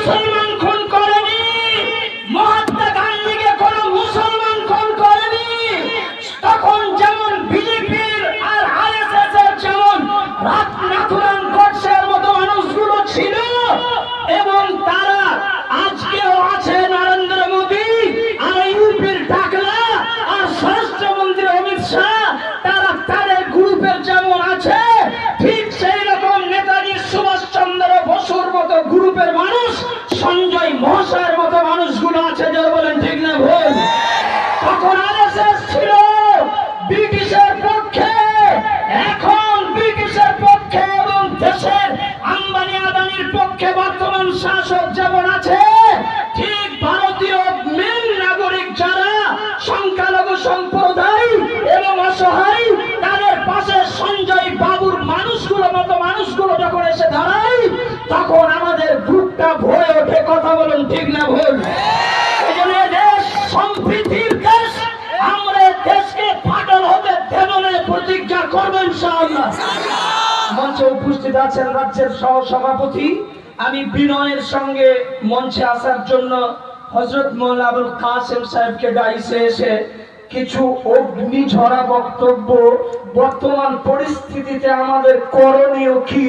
মুসলমান খুন করেনি, মহাত্মা গান্ধীকে কোন মুসলমান খুন করেনি। তখন যেমন বিজেপির আর আরএসএস এর যেমন নাথুরাম গডসের মতো মানুষগুলো ছিল, এবং তারা আজকেও আছে। নরেন্দ্র মোদী আর ইউপির টাকলা আর স্বরাষ্ট্রমন্ত্রী অমিত শাহ, তারা তাদের গ্রুপের যেমন আছে, ঠিক সেই রকম নেতাজি সুভাষচন্দ্র বসুর মতো গ্রুপের মানুষ, সঞ্জয় মহাশয়ের মতো মানুষগুলো আছে। যারা বলেন ঠিক না ভুল? তখন আরএসএস ছিল ব্রিটিশের পক্ষে, এখন ব্রিটিশের পক্ষে এবং দেশের আম্বানি আদানির পক্ষে বর্তমান শাসক যেমন আছে, ঠিক ভারতীয় মেন নাগরিক যারা সংখ্যালঘু সম্প্রদায় এবং অসহায়, তাদের পাশে সঞ্জয় বাবুর মতো মানুষগুলো যখন এসে দাঁড়ায়, তখন আমাদের বুকটা ভরে ওঠে। কথা বলুন ঠিক না ভুল? এই জন্য দেশ সম্প্রীতির দেশ, আমরা দেশকে ফাটল হতে দেব না, প্রতিজ্ঞা করবেন ইনশাআল্লাহ। মঞ্চে উপস্থিত আছেন রাজ্যের সহসভাপতি। আমি বিনয়ের সঙ্গে মঞ্চে আসার জন্য হযরত মওলানা আবুল কাসেম সাহেবকে ডাইসে এসে কিছু অগ্নিঝরা বক্তব্য, বর্তমান পরিস্থিতিতে আমাদের করণীয় কি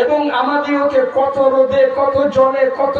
এবং আমাদেরকে কত রোদে, কত জলে, কত